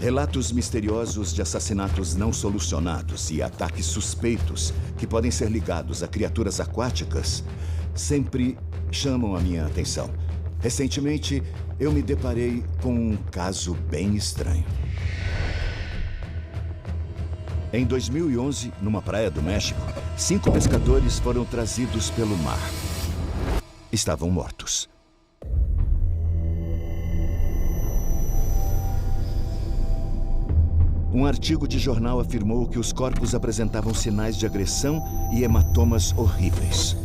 Relatos misteriosos de assassinatos não solucionados e ataques suspeitos que podem ser ligados a criaturas aquáticas sempre chamam a minha atenção. Recentemente, eu me deparei com um caso bem estranho. Em 2011, numa praia do México, 5 pescadores foram trazidos pelo mar. Estavam mortos. Um artigo de jornal afirmou que os corpos apresentavam sinais de agressão e hematomas horríveis.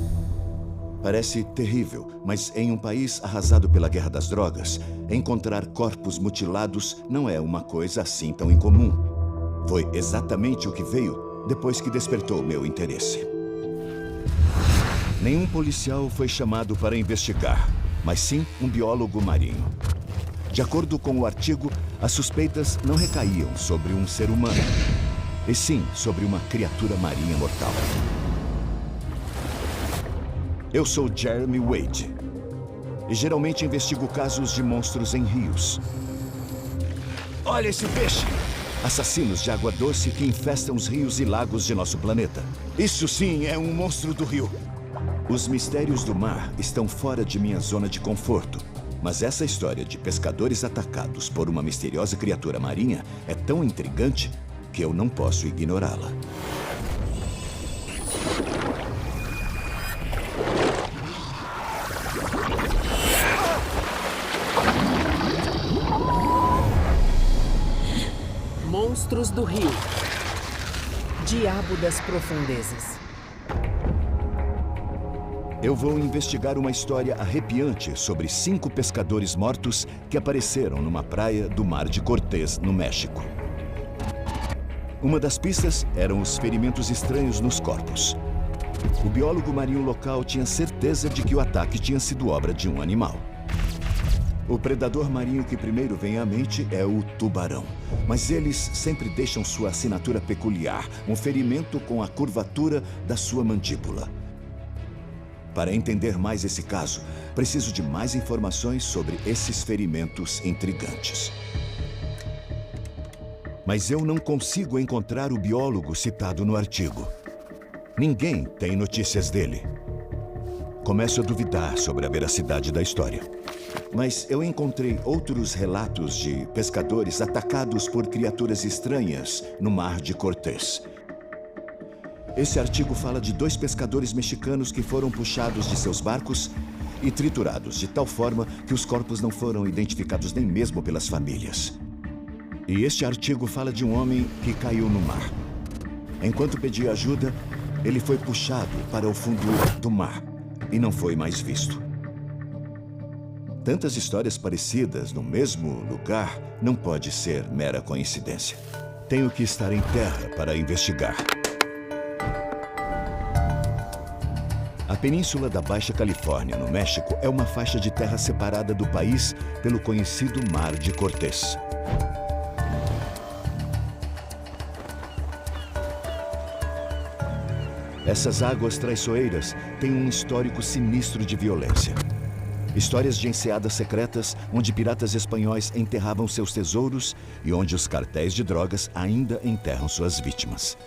Parece terrível, mas em um país arrasado pela guerra das drogas, encontrar corpos mutilados não é uma coisa assim tão incomum. Foi exatamente o que veio depois que despertou meu interesse. Nenhum policial foi chamado para investigar, mas sim um biólogo marinho. De acordo com o artigo, as suspeitas não recaíam sobre um ser humano, e sim sobre uma criatura marinha mortal. Eu sou Jeremy Wade, e geralmente investigo casos de monstros em rios. Olha esse peixe! Assassinos de água doce que infestam os rios e lagos de nosso planeta. Isso sim é um monstro do rio. Os mistérios do mar estão fora de minha zona de conforto. Mas essa história de pescadores atacados por uma misteriosa criatura marinha é tão intrigante que eu não posso ignorá-la. Monstros do Rio. Diabo das Profundezas. Eu vou investigar uma história arrepiante sobre 5 pescadores mortos que apareceram numa praia do Mar de Cortés, no México. Uma das pistas eram os ferimentos estranhos nos corpos. O biólogo marinho local tinha certeza de que o ataque tinha sido obra de um animal. O predador marinho que primeiro vem à mente é o tubarão. Mas eles sempre deixam sua assinatura peculiar, um ferimento com a curvatura da sua mandíbula. Para entender mais esse caso, preciso de mais informações sobre esses ferimentos intrigantes. Mas eu não consigo encontrar o biólogo citado no artigo. Ninguém tem notícias dele. Começo a duvidar sobre a veracidade da história. Mas eu encontrei outros relatos de pescadores atacados por criaturas estranhas no Mar de Cortés. Esse artigo fala de 2 pescadores mexicanos que foram puxados de seus barcos e triturados de tal forma que os corpos não foram identificados nem mesmo pelas famílias. E este artigo fala de um homem que caiu no mar. Enquanto pedia ajuda, ele foi puxado para o fundo do mar e não foi mais visto. Tantas histórias parecidas no mesmo lugar não pode ser mera coincidência. Tenho que estar em terra para investigar. A Península da Baixa Califórnia, no México, é uma faixa de terra separada do país pelo conhecido Mar de Cortés. Essas águas traiçoeiras têm um histórico sinistro de violência. Histórias de enseadas secretas onde piratas espanhóis enterravam seus tesouros e onde os cartéis de drogas ainda enterram suas vítimas.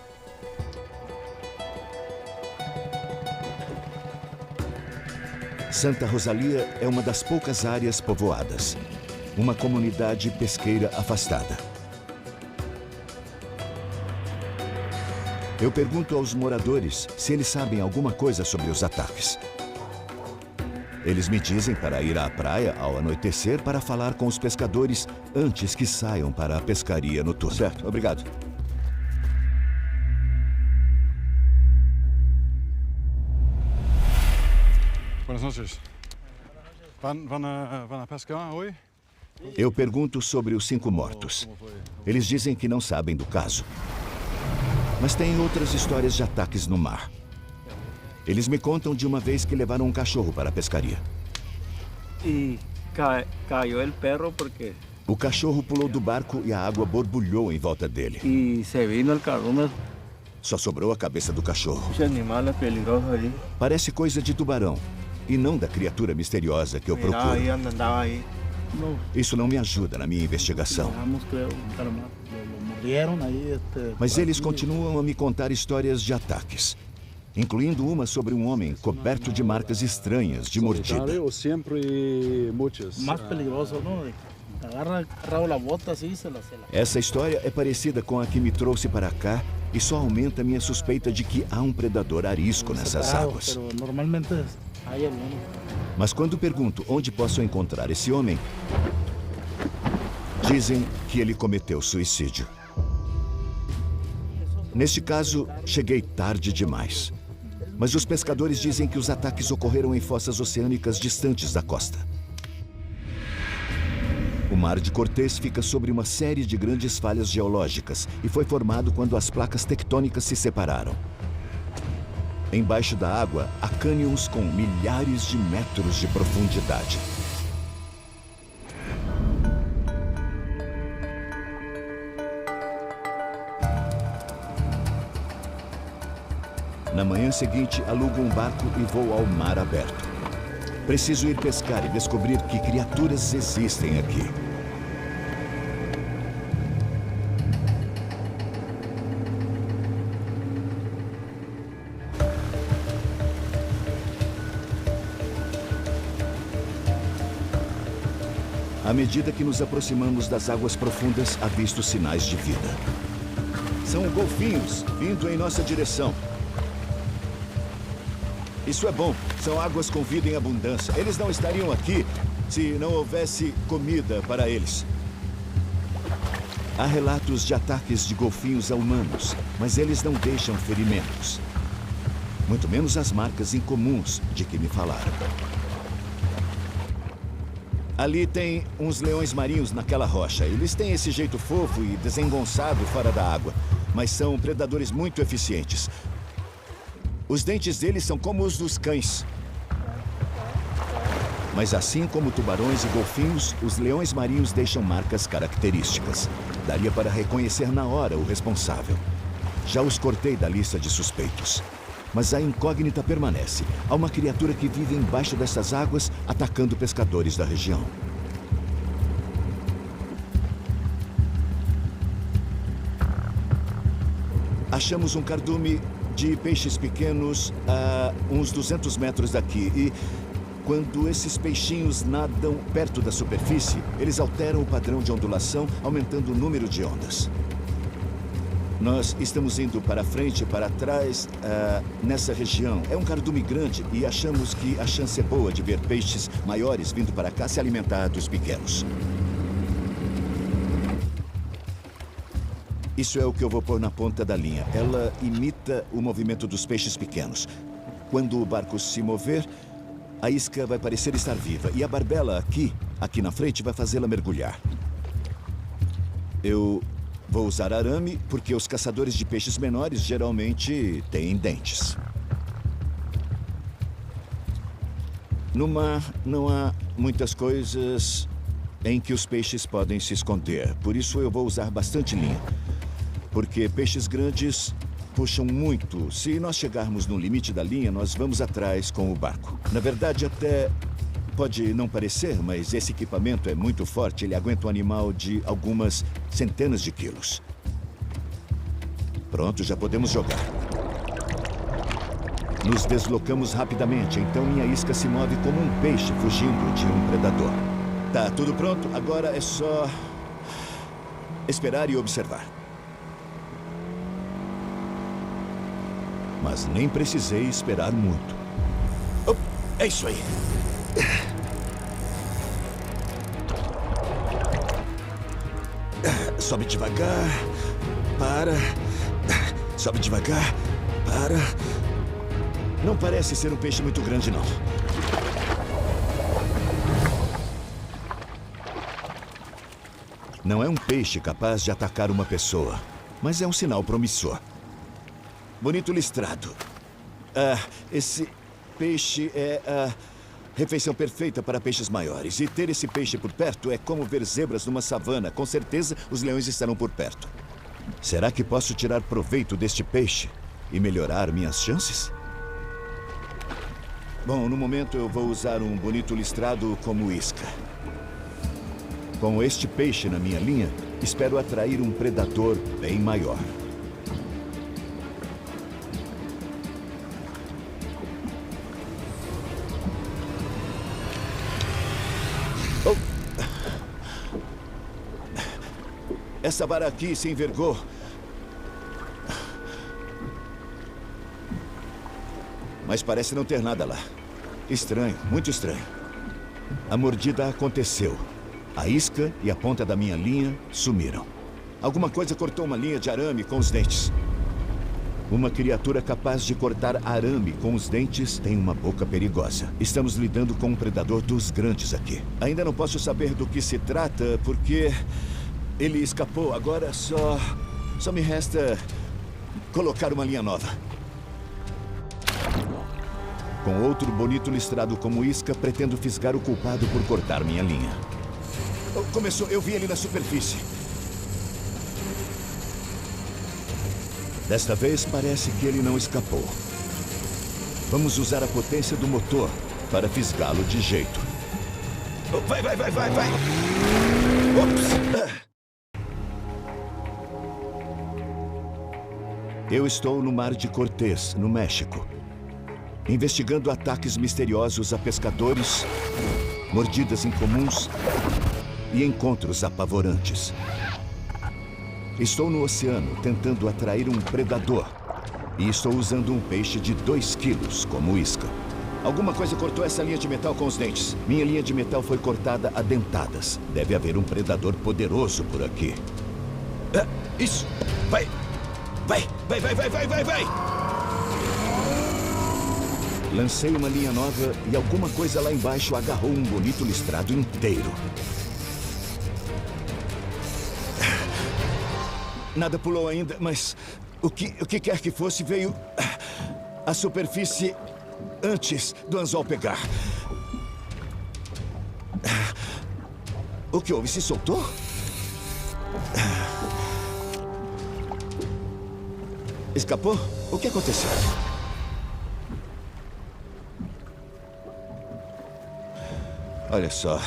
Santa Rosalia é uma das poucas áreas povoadas, uma comunidade pesqueira afastada. Eu pergunto aos moradores se eles sabem alguma coisa sobre os ataques. Eles me dizem para ir à praia ao anoitecer para falar com os pescadores antes que saiam para a pescaria noturna. Certo, obrigado. Buenas noches. Van a pescar hoje? Eu pergunto sobre os 5 mortos. Eles dizem que não sabem do caso. Mas tem outras histórias de ataques no mar. Eles me contam de uma vez que levaram um cachorro para a pescaria. E caiu o perro porque... O cachorro pulou do barco e a água borbulhou em volta dele. E se vino o carro. Só sobrou a cabeça do cachorro. Esse animal é perigoso aí. Parece coisa de tubarão, e não da criatura misteriosa que eu procuro. Aí andava aí. No, Isso não me ajuda na minha investigação. dejamos, creo, calmar. Lo mordieron ahí. Mas por eles aquí. continuam a me contar histórias de ataques, incluindo uma sobre um homem coberto de marcas estranhas de mordida. Solitario o siempre muchos? Más peligroso, ¿no? Agarrado la bota así, se la... Essa história é parecida com a que me trouxe para cá e só aumenta minha suspeita de que há um predador arisco nessas separado, águas. Pero normalmente hay alguno. Mas quando pergunto onde posso encontrar esse homem, dizem que ele cometeu suicídio. Neste caso, cheguei tarde demais. Mas os pescadores dizem que os ataques ocorreram em fossas oceânicas distantes da costa. O Mar de Cortés fica sobre uma série de grandes falhas geológicas e foi formado quando as placas tectônicas se separaram. Embaixo da água, há cânions com milhares de metros de profundidade. Na manhã seguinte, alugo um barco e vou ao mar aberto. Preciso ir pescar e descobrir que criaturas existem aqui. À medida que nos aproximamos das águas profundas, avisto sinais de vida. São golfinhos vindo em nossa direção. Isso é bom. São águas com vida em abundância. Eles não estariam aqui se não houvesse comida para eles. Há relatos de ataques de golfinhos a humanos, mas eles não deixam ferimentos. Muito menos as marcas incomuns de que me falaram. Ali tem uns leões marinhos naquela rocha. Eles têm esse jeito fofo e desengonçado fora da água, mas são predadores muito eficientes. Os dentes deles são como os dos cães. Mas assim como tubarões e golfinhos, os leões marinhos deixam marcas características. Daria para reconhecer na hora o responsável. Já os cortei da lista de suspeitos. Mas a incógnita permanece. Há uma criatura que vive embaixo dessas águas, atacando pescadores da região. Achamos um cardume de peixes pequenos a uns 200 metros daqui. E quando esses peixinhos nadam perto da superfície, eles alteram o padrão de ondulação, aumentando o número de ondas. Nós estamos indo para frente e para trás nessa região. É um cardume grande e achamos que a chance é boa de ver peixes maiores vindo para cá se alimentar dos pequenos. Isso é o que eu vou pôr na ponta da linha. Ela imita o movimento dos peixes pequenos. Quando o barco se mover, a isca vai parecer estar viva. E a barbela aqui na frente, vai fazê-la mergulhar. Eu vou usar arame porque os caçadores de peixes menores geralmente têm dentes. No mar não há muitas coisas em que os peixes podem se esconder. Por isso eu vou usar bastante linha. Porque peixes grandes puxam muito. Se nós chegarmos no limite da linha, nós vamos atrás com o barco. Na verdade, até pode não parecer, mas esse equipamento é muito forte. Ele aguenta um animal de algumas centenas de quilos. Pronto, já podemos jogar. Nos deslocamos rapidamente, então minha isca se move como um peixe fugindo de um predador. Tá, tudo pronto. Agora é só esperar e observar. Mas nem precisei esperar muito. Oh, é isso aí. Sobe devagar. Para. Sobe devagar. Para. Não parece ser um peixe muito grande, não. Não é um peixe capaz de atacar uma pessoa, mas é um sinal promissor. Bonito listrado. Esse peixe é a refeição perfeita para peixes maiores. E ter esse peixe por perto é como ver zebras numa savana. Com certeza, os leões estarão por perto. Será que posso tirar proveito deste peixe e melhorar minhas chances? Bom, no momento eu vou usar um bonito listrado como isca. Com este peixe na minha linha, espero atrair um predador bem maior. Oh. Essa vara aqui se envergou. Mas parece não ter nada lá. Estranho, muito estranho. A mordida aconteceu. A isca e a ponta da minha linha sumiram. Alguma coisa cortou uma linha de arame com os dentes. Uma criatura capaz de cortar arame com os dentes tem uma boca perigosa. Estamos lidando com um predador dos grandes aqui. Ainda não posso saber do que se trata, porque ele escapou. Agora só me resta colocar uma linha nova. Com outro bonito listrado como isca, pretendo fisgar o culpado por cortar minha linha. Começou, eu vi ele na superfície. Desta vez, parece que ele não escapou. Vamos usar a potência do motor para fisgá-lo de jeito. Vai! Ops! Eu estou no Mar de Cortés, no México, investigando ataques misteriosos a pescadores, mordidas incomuns e encontros apavorantes. Estou no oceano tentando atrair um predador e estou usando um peixe de 2 quilos como isca. Alguma coisa cortou essa linha de metal com os dentes. Minha linha de metal foi cortada a dentadas. Deve haver um predador poderoso por aqui. Isso! Vai! Lancei uma linha nova e alguma coisa lá embaixo agarrou um bonito listrado inteiro. Nada pulou ainda, mas o que quer que fosse veio à superfície antes do anzol pegar. O que houve? Se soltou? Escapou? O que aconteceu? Olha só.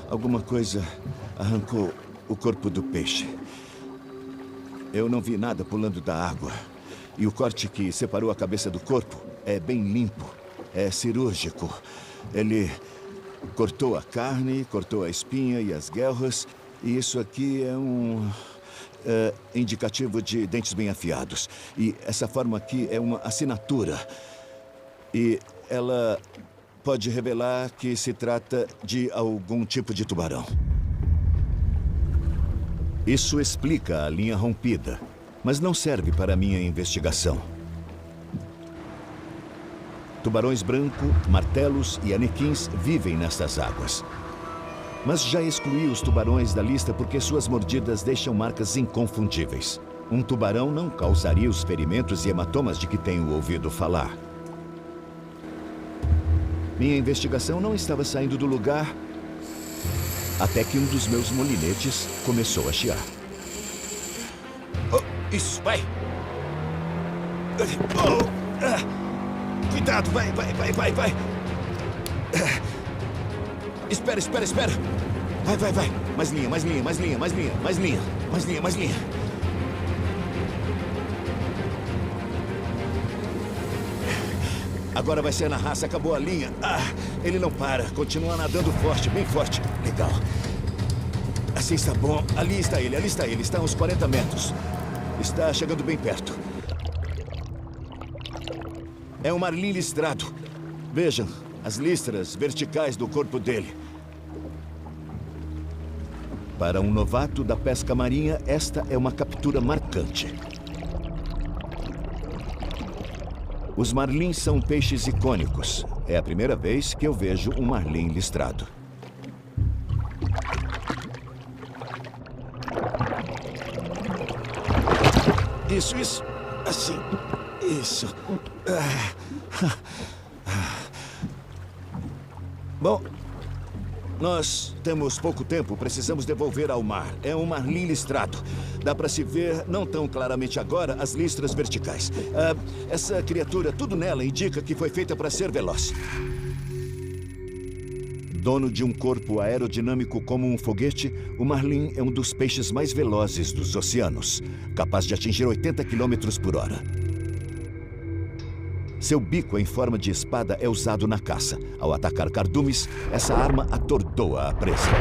Alguma coisa arrancou o corpo do peixe. Eu não vi nada pulando da água. E o corte que separou a cabeça do corpo é bem limpo. É cirúrgico. Ele cortou a carne, cortou a espinha e as guelras. E isso aqui é um indicativo de dentes bem afiados. E essa forma aqui é uma assinatura. E ela pode revelar que se trata de algum tipo de tubarão. Isso explica a linha rompida, mas não serve para a minha investigação. Tubarões branco, martelos e anequins vivem nestas águas. Mas já excluí os tubarões da lista porque suas mordidas deixam marcas inconfundíveis. Um tubarão não causaria os ferimentos e hematomas de que tenho ouvido falar. Minha investigação não estava saindo do lugar até que um dos meus molinetes começou a chiar. Isso, vai! Cuidado, vai! Espera! Vai! Mais linha! Agora vai ser na raça, acabou a linha. Ele não para, continua nadando forte, bem forte. Legal. Assim está bom. Ali está ele, está a uns 40 metros. Está chegando bem perto. É um marlim listrado. Vejam, as listras verticais do corpo dele. Para um novato da pesca marinha, esta é uma captura marcante. Os marlins são peixes icônicos. É a primeira vez que eu vejo um marlim listrado. Isso. Assim. Isso. Bom, nós temos pouco tempo. Precisamos devolver ao mar. É um marlim listrado. Dá para se ver, não tão claramente agora, as listras verticais. Essa criatura, tudo nela indica que foi feita para ser veloz. Dono de um corpo aerodinâmico como um foguete, o marlim é um dos peixes mais velozes dos oceanos, capaz de atingir 80 km por hora. Seu bico em forma de espada é usado na caça. Ao atacar cardumes, essa arma atordoa a presa.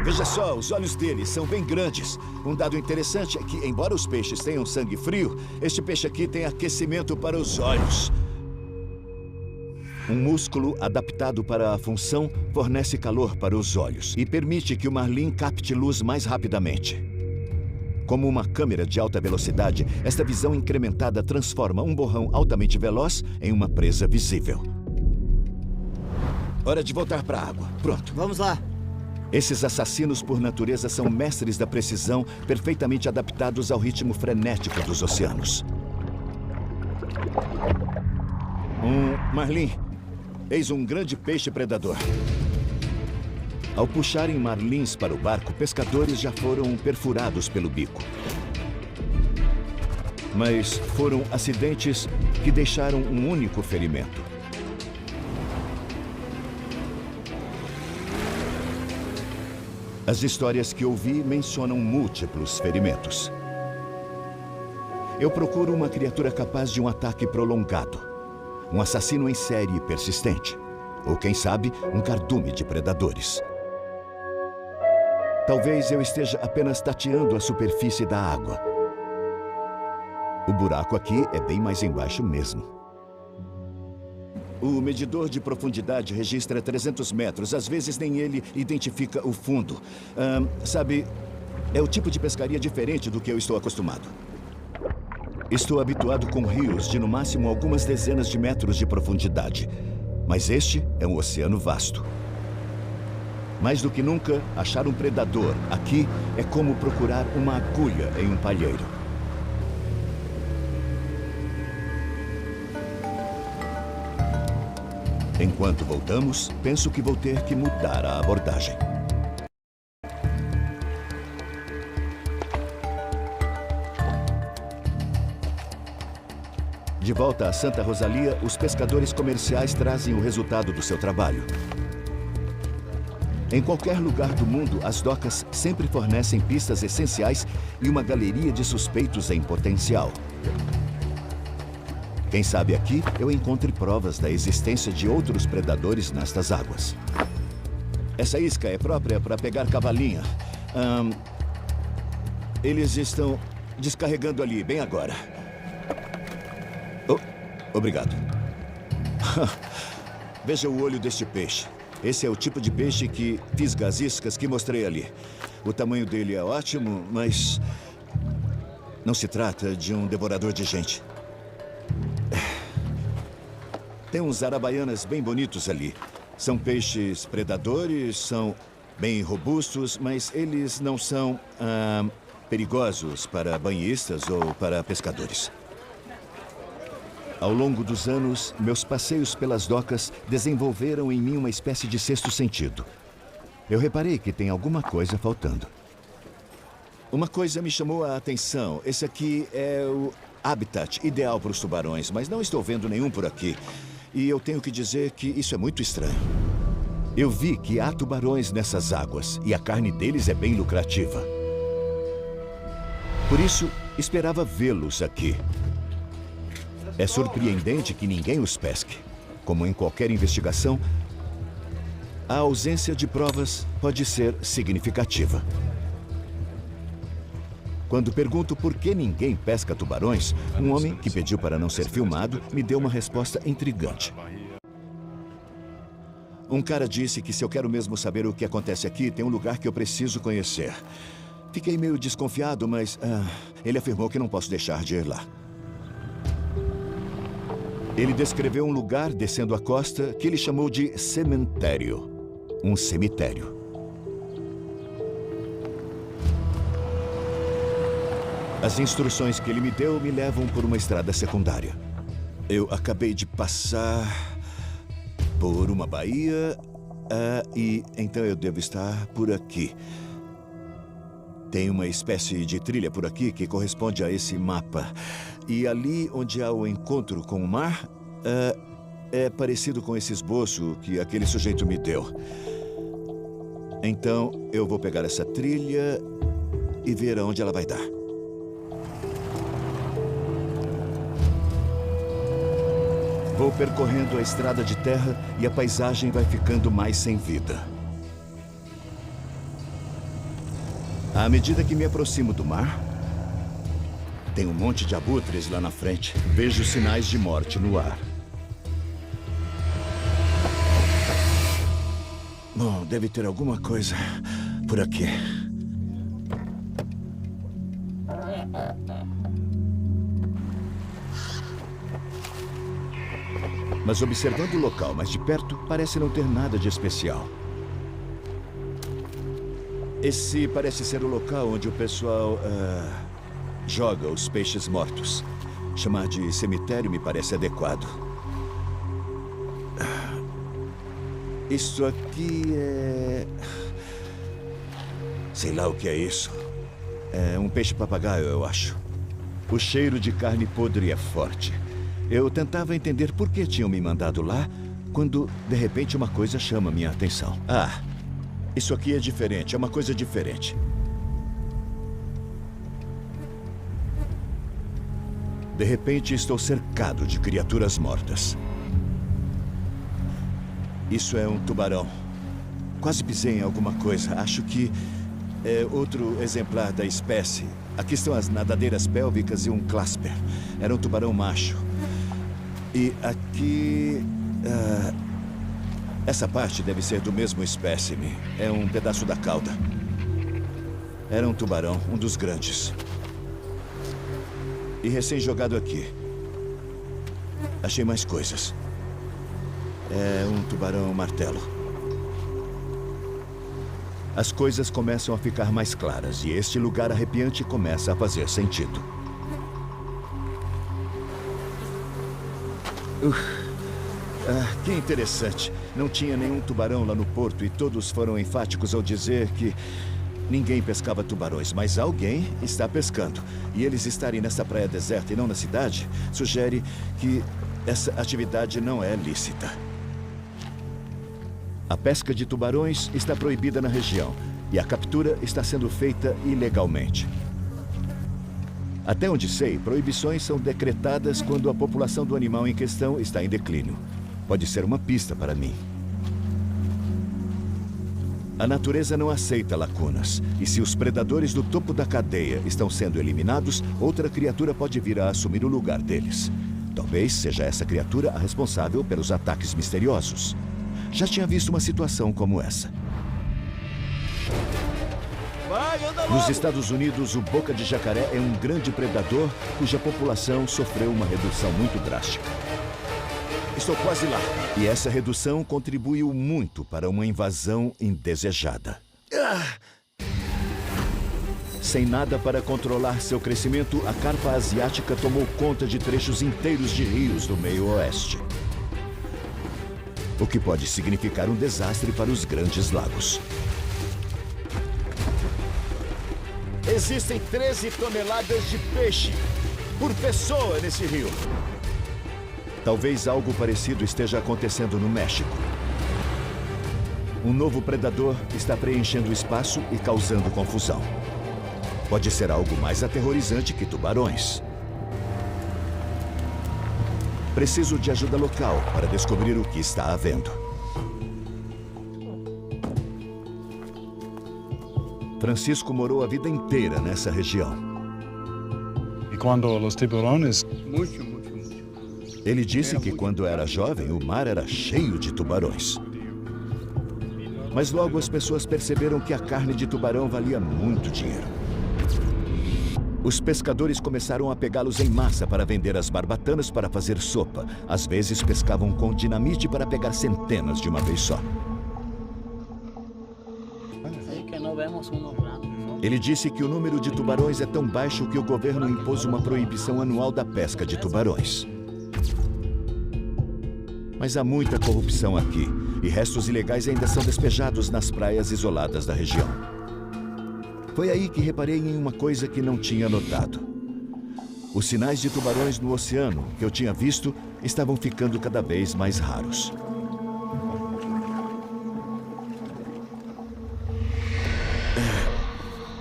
Veja só, os olhos dele são bem grandes. Um dado interessante é que, embora os peixes tenham sangue frio, este peixe aqui tem aquecimento para os olhos. Um músculo adaptado para a função fornece calor para os olhos e permite que o marlim capte luz mais rapidamente. Como uma câmera de alta velocidade, esta visão incrementada transforma um borrão altamente veloz em uma presa visível. Hora de voltar para a água. Pronto. Vamos lá. Esses assassinos por natureza são mestres da precisão, perfeitamente adaptados ao ritmo frenético dos oceanos. Marlim, eis um grande peixe predador. Ao puxarem marlins para o barco, pescadores já foram perfurados pelo bico. Mas foram acidentes que deixaram um único ferimento. As histórias que ouvi mencionam múltiplos ferimentos. Eu procuro uma criatura capaz de um ataque prolongado. Um assassino em série persistente. Ou, quem sabe, um cardume de predadores. Talvez eu esteja apenas tateando a superfície da água. O buraco aqui é bem mais embaixo mesmo. O medidor de profundidade registra 300 metros. Às vezes nem ele identifica o fundo. Sabe, é o tipo de pescaria diferente do que eu estou acostumado. Estou habituado com rios de no máximo algumas dezenas de metros de profundidade. Mas este é um oceano vasto. Mais do que nunca, achar um predador aqui é como procurar uma agulha em um palheiro. Enquanto voltamos, penso que vou ter que mudar a abordagem. De volta a Santa Rosalia, os pescadores comerciais trazem o resultado do seu trabalho. Em qualquer lugar do mundo, as docas sempre fornecem pistas essenciais e uma galeria de suspeitos em potencial. Quem sabe aqui eu encontre provas da existência de outros predadores nestas águas. Essa isca é própria para pegar cavalinha. Eles estão descarregando ali, bem agora. Oh, obrigado. Veja o olho deste peixe. Esse é o tipo de peixe que fisga as iscas que mostrei ali. O tamanho dele é ótimo, mas não se trata de um devorador de gente. Tem uns arabaianas bem bonitos ali. São peixes predadores, são bem robustos, mas eles não são perigosos para banhistas ou para pescadores. Ao longo dos anos, meus passeios pelas docas desenvolveram em mim uma espécie de sexto sentido. Eu reparei que tem alguma coisa faltando. Uma coisa me chamou a atenção. Esse aqui é o habitat ideal para os tubarões, mas não estou vendo nenhum por aqui. E eu tenho que dizer que isso é muito estranho. Eu vi que há tubarões nessas águas e a carne deles é bem lucrativa. Por isso, esperava vê-los aqui. É surpreendente que ninguém os pesque. Como em qualquer investigação, a ausência de provas pode ser significativa. Quando pergunto por que ninguém pesca tubarões, um homem que pediu para não ser filmado me deu uma resposta intrigante. Um cara disse que se eu quero mesmo saber o que acontece aqui, tem um lugar que eu preciso conhecer. Fiquei meio desconfiado, mas ele afirmou que não posso deixar de ir lá. Ele descreveu um lugar descendo a costa que ele chamou de cemitério. Um cemitério. As instruções que ele me deu me levam por uma estrada secundária. Eu acabei de passar por uma baía e então eu devo estar por aqui. Tem uma espécie de trilha por aqui que corresponde a esse mapa. E ali onde há o encontro com o mar, é parecido com esse esboço que aquele sujeito me deu. Então, eu vou pegar essa trilha e ver aonde ela vai dar. Vou percorrendo a estrada de terra e a paisagem vai ficando mais sem vida. À medida que me aproximo do mar, tem um monte de abutres lá na frente. Vejo sinais de morte no ar. Bom, deve ter alguma coisa por aqui. Mas observando o local mais de perto, parece não ter nada de especial. Esse parece ser o local onde o pessoal joga os peixes mortos. Chamar de cemitério me parece adequado. Isso aqui é... sei lá o que é isso. É um peixe-papagaio, eu acho. O cheiro de carne podre é forte. Eu tentava entender por que tinham me mandado lá, quando, de repente, uma coisa chama minha atenção. Ah, isso aqui é diferente, é uma coisa diferente. De repente, estou cercado de criaturas mortas. Isso é um tubarão. Quase pisei em alguma coisa. Acho que é outro exemplar da espécie. Aqui estão as nadadeiras pélvicas e um clasper. Era um tubarão macho. E aqui... essa parte deve ser do mesmo espécime. É um pedaço da cauda. Era um tubarão, um dos grandes. E recém-jogado aqui. Achei mais coisas. É um tubarão martelo. As coisas começam a ficar mais claras e este lugar arrepiante começa a fazer sentido. Que interessante. Não tinha nenhum tubarão lá no porto e todos foram enfáticos ao dizer que ninguém pescava tubarões, mas alguém está pescando. E eles estarem nessa praia deserta e não na cidade sugere que essa atividade não é lícita. A pesca de tubarões está proibida na região e a captura está sendo feita ilegalmente. Até onde sei, proibições são decretadas quando a população do animal em questão está em declínio. Pode ser uma pista para mim. A natureza não aceita lacunas, e se os predadores do topo da cadeia estão sendo eliminados, outra criatura pode vir a assumir o lugar deles. Talvez seja essa criatura a responsável pelos ataques misteriosos. Já tinha visto uma situação como essa. Nos Estados Unidos, o boca de jacaré é um grande predador cuja população sofreu uma redução muito drástica. Estou quase lá. E essa redução contribuiu muito para uma invasão indesejada. Sem nada para controlar seu crescimento, a carpa asiática tomou conta de trechos inteiros de rios do meio-oeste. O que pode significar um desastre para os grandes lagos. Existem 13 toneladas de peixe por pessoa nesse rio. Talvez algo parecido esteja acontecendo no México. Um novo predador está preenchendo o espaço e causando confusão. Pode ser algo mais aterrorizante que tubarões. Preciso de ajuda local para descobrir o que está havendo. Francisco morou a vida inteira nessa região. E quando os tiburones... Mucho. Ele disse que quando era jovem, o mar era cheio de tubarões. Mas logo as pessoas perceberam que a carne de tubarão valia muito dinheiro. Os pescadores começaram a pegá-los em massa para vender as barbatanas para fazer sopa. Às vezes pescavam com dinamite para pegar centenas de uma vez só. Ele disse que o número de tubarões é tão baixo que o governo impôs uma proibição anual da pesca de tubarões. Mas há muita corrupção aqui, e restos ilegais ainda são despejados nas praias isoladas da região. Foi aí que reparei em uma coisa que não tinha notado. Os sinais de tubarões no oceano que eu tinha visto estavam ficando cada vez mais raros.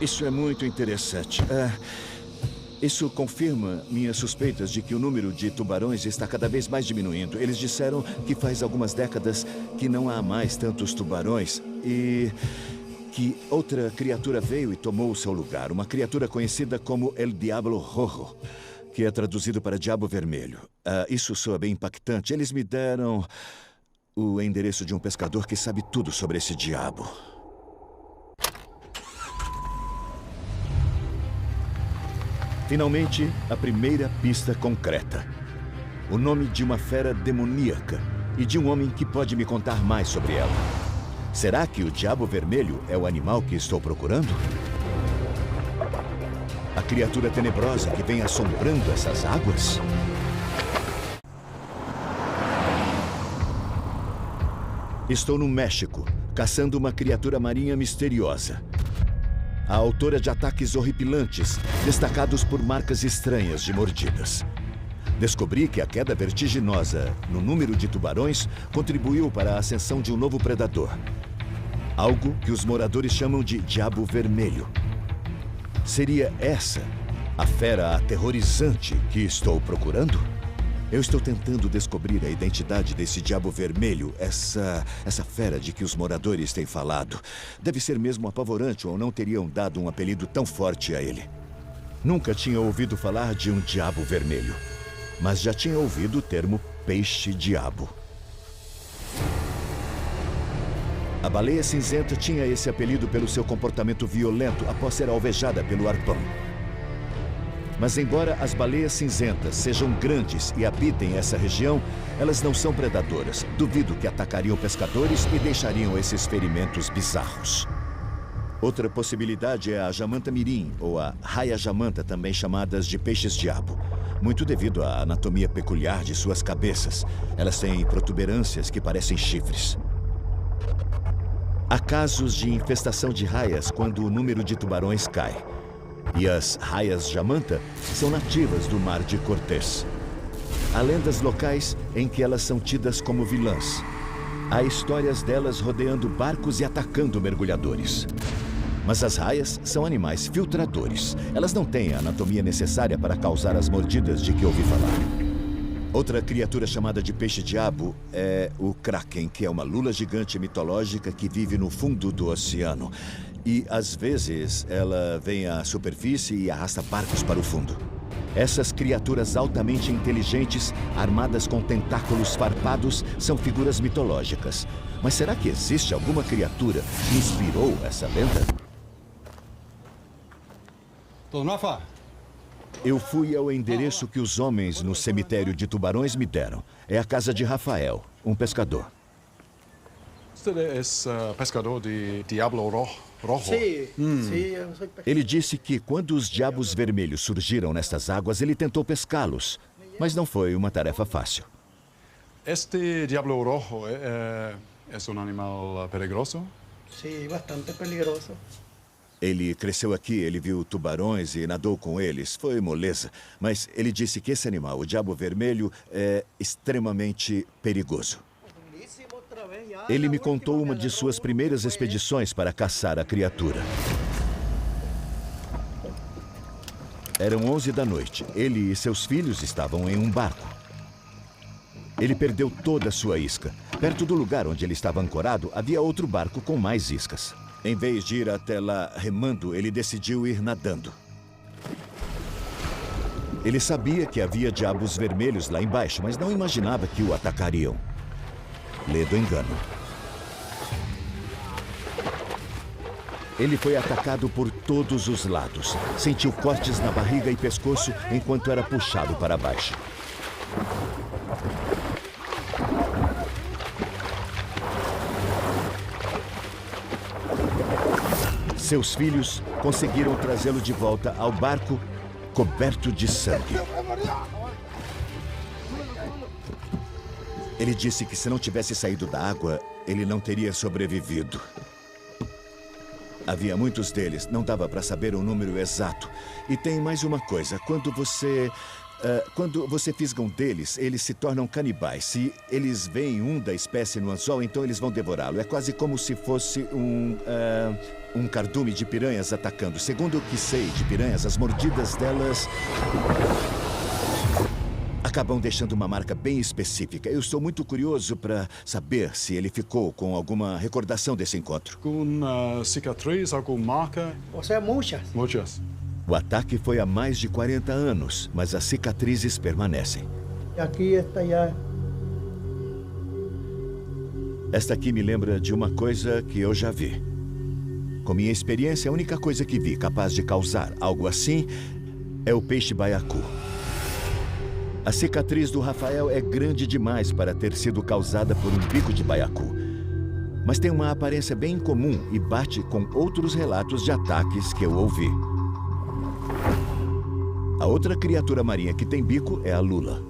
Isso é muito interessante. Isso confirma minhas suspeitas de que o número de tubarões está cada vez mais diminuindo. Eles disseram que faz algumas décadas que não há mais tantos tubarões e que outra criatura veio e tomou o seu lugar. Uma criatura conhecida como El Diablo Rojo, que é traduzido para Diabo Vermelho. Isso soa bem impactante. Eles me deram o endereço de um pescador que sabe tudo sobre esse diabo. Finalmente, a primeira pista concreta. O nome de uma fera demoníaca e de um homem que pode me contar mais sobre ela. Será que o Diabo Vermelho é o animal que estou procurando? A criatura tenebrosa que vem assombrando essas águas? Estou no México, caçando uma criatura marinha misteriosa. A autora de ataques horripilantes, destacados por marcas estranhas de mordidas. Descobri que a queda vertiginosa no número de tubarões contribuiu para a ascensão de um novo predador. Algo que os moradores chamam de Diabo Vermelho. Seria essa a fera aterrorizante que estou procurando? Eu estou tentando descobrir a identidade desse Diabo Vermelho, essa fera de que os moradores têm falado. Deve ser mesmo apavorante ou não teriam dado um apelido tão forte a ele. Nunca tinha ouvido falar de um Diabo Vermelho, mas já tinha ouvido o termo peixe-diabo. A baleia cinzenta tinha esse apelido pelo seu comportamento violento após ser alvejada pelo arpão. Mas embora as baleias cinzentas sejam grandes e habitem essa região, elas não são predadoras. Duvido que atacariam pescadores e deixariam esses ferimentos bizarros. Outra possibilidade é a jamanta mirim, ou a raia-jamanta, também chamadas de peixes-diabo. Muito devido à anatomia peculiar de suas cabeças. Elas têm protuberâncias que parecem chifres. Há casos de infestação de raias quando o número de tubarões cai. E as raias-jamanta são nativas do Mar de Cortés. Há lendas locais em que elas são tidas como vilãs. Há histórias delas rodeando barcos e atacando mergulhadores. Mas as raias são animais filtradores. Elas não têm a anatomia necessária para causar as mordidas de que ouvi falar. Outra criatura chamada de peixe-diabo é o Kraken, que é uma lula gigante mitológica que vive no fundo do oceano. E, às vezes, ela vem à superfície e arrasta barcos para o fundo. Essas criaturas altamente inteligentes, armadas com tentáculos farpados, são figuras mitológicas. Mas será que existe alguma criatura que inspirou essa lenda? Dona Rafa. Eu fui ao endereço que os homens no cemitério de tubarões me deram. É a casa de Rafael, um pescador. Você é pescador de Diablo Rojo? Sí, sí, yo soy pescador. Ele disse que quando os diabos vermelhos surgiram nestas águas, ele tentou pescá-los. Mas não foi uma tarefa fácil. Este Diablo Rojo é um animal perigoso? Sí, bastante peligroso. Ele cresceu aqui, ele viu tubarões e nadou com eles. Foi moleza. Mas ele disse que esse animal, o Diabo Vermelho, é extremamente perigoso. Ele me contou uma de suas primeiras expedições para caçar a criatura. Eram 11 da noite. Ele e seus filhos estavam em um barco. Ele perdeu toda a sua isca. Perto do lugar onde ele estava ancorado, havia outro barco com mais iscas. Em vez de ir até lá remando, ele decidiu ir nadando. Ele sabia que havia diabos vermelhos lá embaixo, mas não imaginava que o atacariam. Lê do engano. Ele foi atacado por todos os lados. Sentiu cortes na barriga e pescoço enquanto era puxado para baixo. Seus filhos conseguiram trazê-lo de volta ao barco, coberto de sangue. Ele disse que se não tivesse saído da água, ele não teria sobrevivido. Havia muitos deles, não dava para saber o número exato. E tem mais uma coisa, quando você Quando você fisga um deles, eles se tornam canibais. Se eles veem um da espécie no anzol, então eles vão devorá-lo. É quase como se fosse um cardume de piranhas atacando. Segundo o que sei de piranhas, as mordidas delas acabam deixando uma marca bem específica. Eu estou muito curioso para saber se ele ficou com alguma recordação desse encontro. Com cicatriz, alguma marca? O sea, muchas. Muitas. O ataque foi há mais de 40 anos, mas as cicatrizes permanecem. Aqui está já. Esta aqui me lembra de uma coisa que eu já vi. Com minha experiência, a única coisa que vi capaz de causar algo assim é o peixe baiacu. A cicatriz do Rafael é grande demais para ter sido causada por um bico de baiacu. Mas tem uma aparência bem incomum e bate com outros relatos de ataques que eu ouvi. A outra criatura marinha que tem bico é a lula.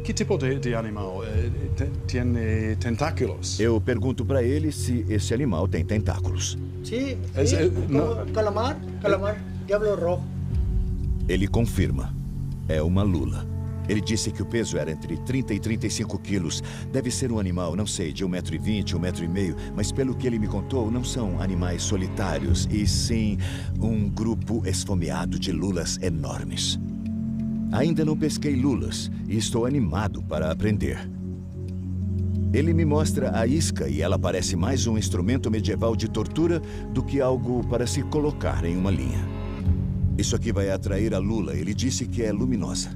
Que tipo de animal? Tem tentáculos? Eu pergunto para ele se esse animal tem tentáculos. Sí, no. Calamar, diablo rojo. Ele confirma. É uma lula. Ele disse que o peso era entre 30 e 35 quilos. Deve ser um animal, não sei, de 1,20 m, 1,5 m, mas pelo que ele me contou, não são animais solitários, e sim um grupo esfomeado de lulas enormes. Ainda não pesquei lulas e estou animado para aprender. Ele me mostra a isca e ela parece mais um instrumento medieval de tortura do que algo para se colocar em uma linha. Isso aqui vai atrair a lula. Ele disse que é luminosa.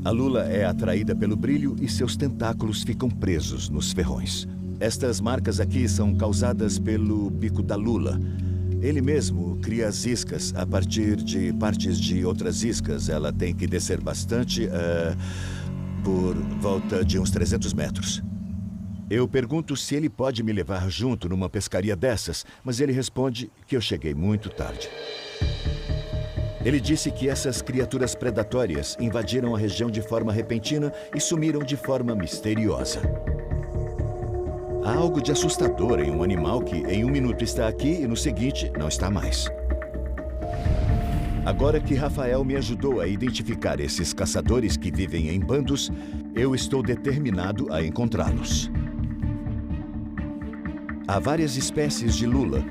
A lula é atraída pelo brilho e seus tentáculos ficam presos nos ferrões. Estas marcas aqui são causadas pelo bico da lula. Ele mesmo cria as iscas a partir de partes de outras iscas. Ela tem que descer bastante, por volta de uns 300 metros. Eu pergunto se ele pode me levar junto numa pescaria dessas, mas ele responde que eu cheguei muito tarde. Ele disse que essas criaturas predatórias invadiram a região de forma repentina e sumiram de forma misteriosa. Há algo de assustador em um animal que em um minuto está aqui e no seguinte não está mais. Agora que Rafael me ajudou a identificar esses caçadores que vivem em bandos, eu estou determinado a encontrá-los. Há várias espécies de lula,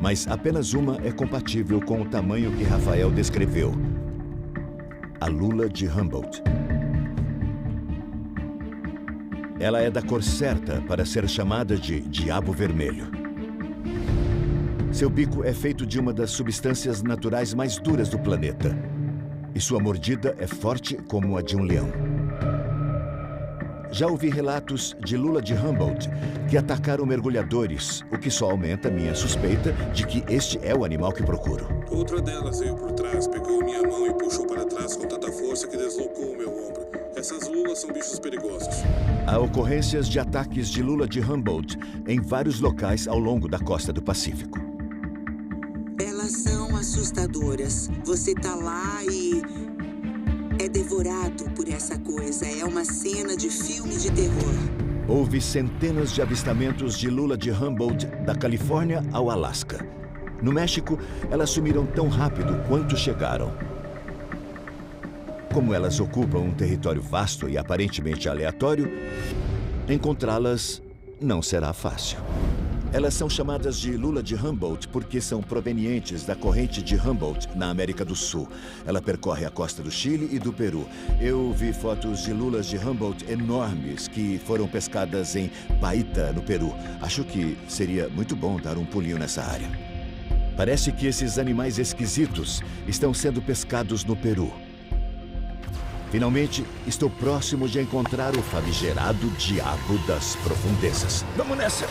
mas apenas uma é compatível com o tamanho que Rafael descreveu: a lula de Humboldt. Ela é da cor certa para ser chamada de diabo vermelho. Seu bico é feito de uma das substâncias naturais mais duras do planeta, e sua mordida é forte como a de um leão. Já ouvi relatos de lula de Humboldt que atacaram mergulhadores, o que só aumenta minha suspeita de que este é o animal que procuro. Outra delas veio por trás, pegou minha mão e puxou para trás com tanta força que deslocou o meu ombro. Essas lulas são bichos perigosos. Há ocorrências de ataques de lula de Humboldt em vários locais ao longo da costa do Pacífico. Elas são assustadoras. Você tá lá e é devorado por essa coisa. É uma cena de filme de terror. Houve centenas de avistamentos de lula de Humboldt da Califórnia ao Alasca. No México, elas sumiram tão rápido quanto chegaram. Como elas ocupam um território vasto e aparentemente aleatório, encontrá-las não será fácil. Elas são chamadas de lula de Humboldt porque são provenientes da corrente de Humboldt, na América do Sul. Ela percorre a costa do Chile e do Peru. Eu vi fotos de lulas de Humboldt enormes que foram pescadas em Paita, no Peru. Acho que seria muito bom dar um pulinho nessa área. Parece que esses animais esquisitos estão sendo pescados no Peru. Finalmente, estou próximo de encontrar o famigerado diabo das profundezas. Vamos nessa!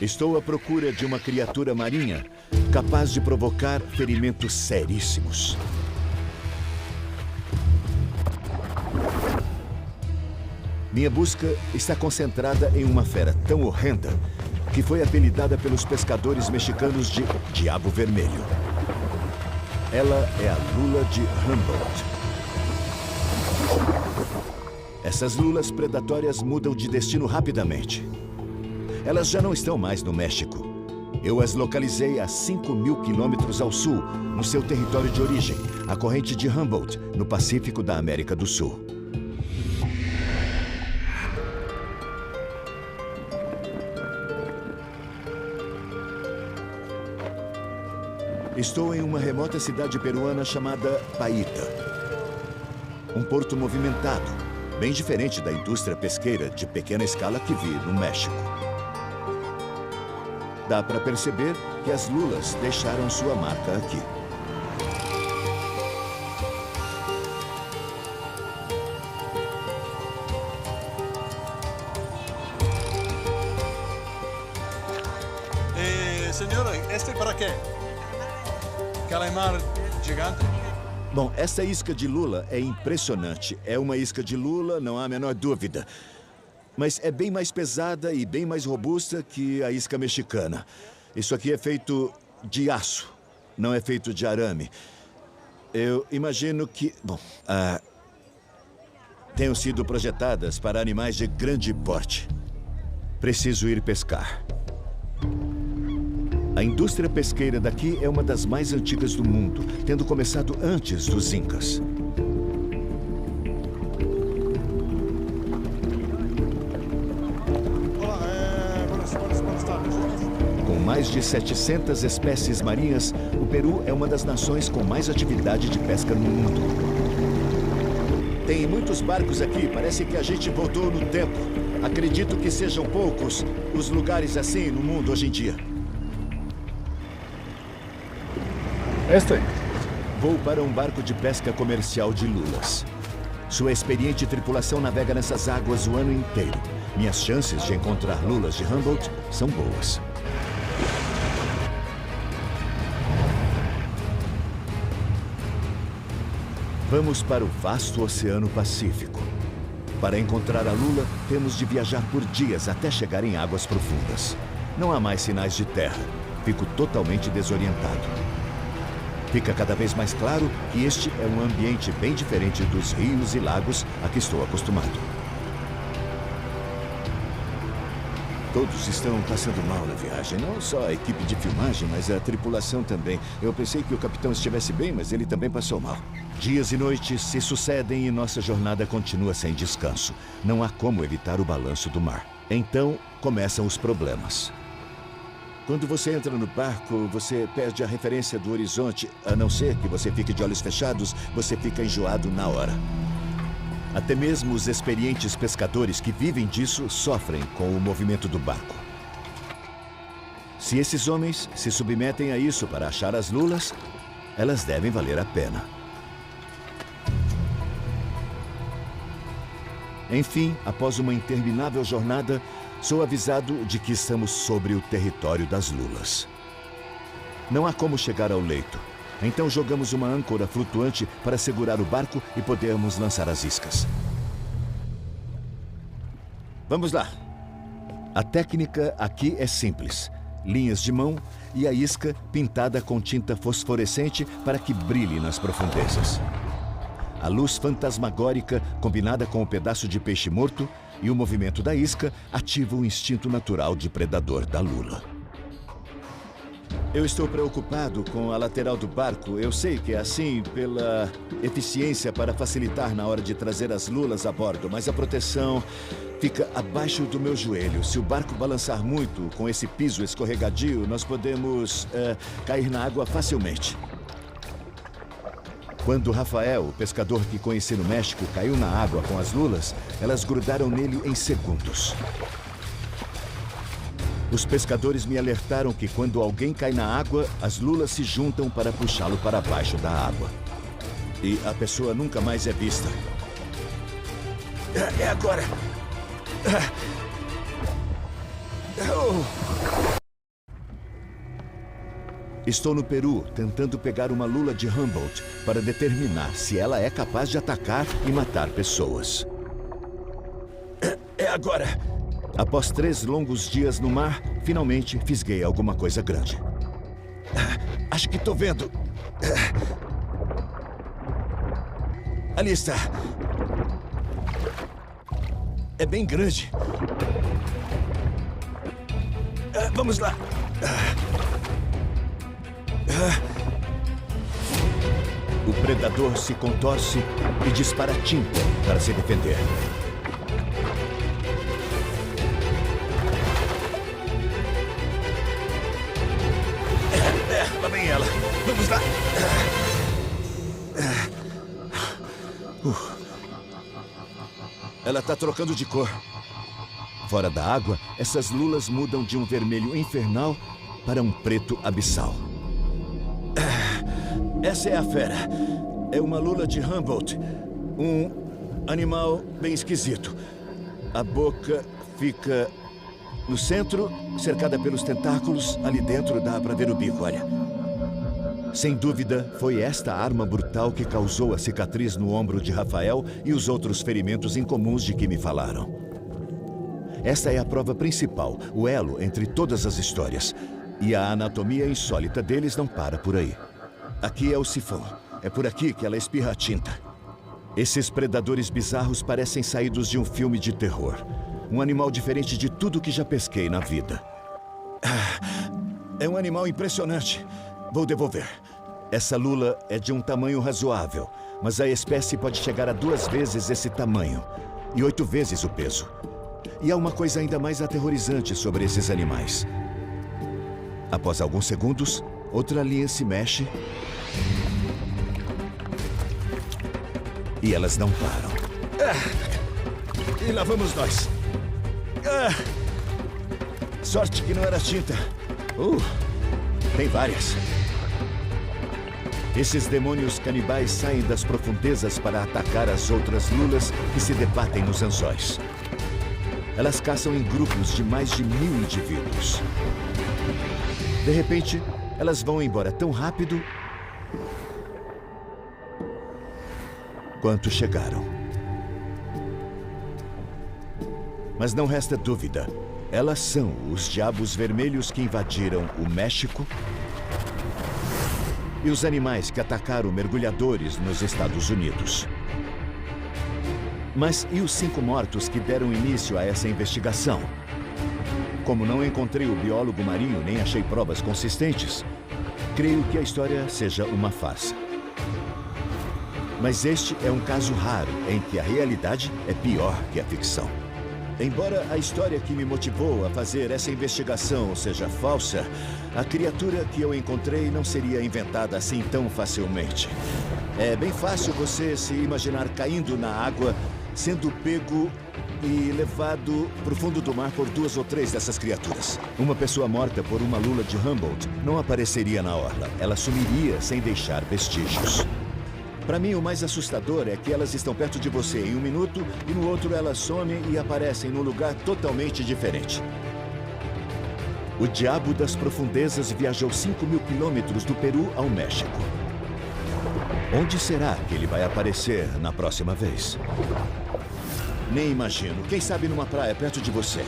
Estou à procura de uma criatura marinha capaz de provocar ferimentos seríssimos. Minha busca está concentrada em uma fera tão horrenda que foi apelidada pelos pescadores mexicanos de Diabo Vermelho. Ela é a lula de Humboldt. Essas lulas predatórias mudam de destino rapidamente. Elas já não estão mais no México. Eu as localizei a 5.000 quilômetros ao sul, no seu território de origem, a corrente de Humboldt, no Pacífico da América do Sul. Estou em uma remota cidade peruana chamada Paita. Um porto movimentado, bem diferente da indústria pesqueira de pequena escala que vi no México. Dá para perceber que as lulas deixaram sua marca aqui. Senhora, este para quê? Calamar gigante? Bom, essa isca de lula é impressionante. É uma isca de lula, não há a menor dúvida. Mas é bem mais pesada e bem mais robusta que a isca mexicana. Isso aqui é feito de aço, não é feito de arame. Eu imagino que... Bom, tenham sido projetadas para animais de grande porte. Preciso ir pescar. A indústria pesqueira daqui é uma das mais antigas do mundo, tendo começado antes dos Incas. Olá, buenas tardes. Com mais de 700 espécies marinhas, o Peru é uma das nações com mais atividade de pesca no mundo. Tem muitos barcos aqui, parece que a gente voltou no tempo. Acredito que sejam poucos os lugares assim no mundo hoje em dia. Vou para um barco de pesca comercial de lulas. Sua experiente tripulação navega nessas águas o ano inteiro. Minhas chances de encontrar lulas de Humboldt são boas. Vamos para o vasto Oceano Pacífico. Para encontrar a lula, temos de viajar por dias até chegar em águas profundas. Não há mais sinais de terra. Fico totalmente desorientado. Fica cada vez mais claro que este é um ambiente bem diferente dos rios e lagos a que estou acostumado. Todos estão passando mal na viagem, não só a equipe de filmagem, mas a tripulação também. Eu pensei que o capitão estivesse bem, mas ele também passou mal. Dias e noites se sucedem e nossa jornada continua sem descanso. Não há como evitar o balanço do mar. Então, começam os problemas. Quando você entra no barco, você perde a referência do horizonte. A não ser que você fique de olhos fechados, você fica enjoado na hora. Até mesmo os experientes pescadores que vivem disso sofrem com o movimento do barco. Se esses homens se submetem a isso para achar as lulas, elas devem valer a pena. Enfim, após uma interminável jornada, sou avisado de que estamos sobre o território das lulas. Não há como chegar ao leito. Então jogamos uma âncora flutuante para segurar o barco e podermos lançar as iscas. Vamos lá. A técnica aqui é simples. Linhas de mão e a isca pintada com tinta fosforescente para que brilhe nas profundezas. A luz fantasmagórica, combinada com o pedaço de peixe morto e o movimento da isca, ativa o instinto natural de predador da lula. Eu estou preocupado com a lateral do barco. Eu sei que é assim pela eficiência para facilitar na hora de trazer as lulas a bordo, mas a proteção fica abaixo do meu joelho. Se o barco balançar muito com esse piso escorregadio, nós podemos cair na água facilmente. Quando Rafael, o pescador que conheci no México, caiu na água com as lulas, elas grudaram nele em segundos. Os pescadores me alertaram que quando alguém cai na água, as lulas se juntam para puxá-lo para baixo da água. E a pessoa nunca mais é vista. É agora! Estou no Peru, tentando pegar uma lula de Humboldt para determinar se ela é capaz de atacar e matar pessoas. É agora! Após 3 longos dias no mar, finalmente fisguei alguma coisa grande. Acho que estou vendo. Ali está. É bem grande. Vamos lá. O predador se contorce e dispara tinta para se defender. Lá vem ela. Vamos lá. Ela está trocando de cor. Fora da água, essas lulas mudam de um vermelho infernal para um preto abissal. Essa é a fera. É uma lula de Humboldt. Um animal bem esquisito. A boca fica no centro, cercada pelos tentáculos. Ali dentro dá para ver o bico, olha. Sem dúvida, foi esta arma brutal que causou a cicatriz no ombro de Rafael e os outros ferimentos incomuns de que me falaram. Esta é a prova principal, o elo entre todas as histórias. E a anatomia insólita deles não para por aí. Aqui é o sifão. É por aqui que ela espirra a tinta. Esses predadores bizarros parecem saídos de um filme de terror. Um animal diferente de tudo que já pesquei na vida. É um animal impressionante. Vou devolver. Essa lula é de um tamanho razoável, mas a espécie pode chegar a 2 vezes esse tamanho e 8 vezes o peso. E há uma coisa ainda mais aterrorizante sobre esses animais. Após alguns segundos, outra linha se mexe e elas não param. E lá vamos nós. Sorte que não era tinta. Tem várias. Esses demônios canibais saem das profundezas para atacar as outras lulas que se debatem nos anzóis. Elas caçam em grupos de mais de 1000 indivíduos. De repente, elas vão embora tão rápido quanto chegaram. Mas não resta dúvida. Elas são os diabos vermelhos que invadiram o México e os animais que atacaram mergulhadores nos Estados Unidos. Mas e os 5 mortos que deram início a essa investigação? Como não encontrei o biólogo marinho nem achei provas consistentes, creio que a história seja uma farsa. Mas este é um caso raro em que a realidade é pior que a ficção. Embora a história que me motivou a fazer essa investigação seja falsa, a criatura que eu encontrei não seria inventada assim tão facilmente. É bem fácil você se imaginar caindo na água, sendo pego e levado para o fundo do mar por 2 ou 3 dessas criaturas. Uma pessoa morta por uma lula de Humboldt não apareceria na orla. Ela sumiria sem deixar vestígios. Para mim, o mais assustador é que elas estão perto de você em um minuto e no outro elas somem e aparecem num lugar totalmente diferente. O diabo das profundezas viajou 5.000 quilômetros do Peru ao México. Onde será que ele vai aparecer na próxima vez? Nem imagino. Quem sabe numa praia perto de você.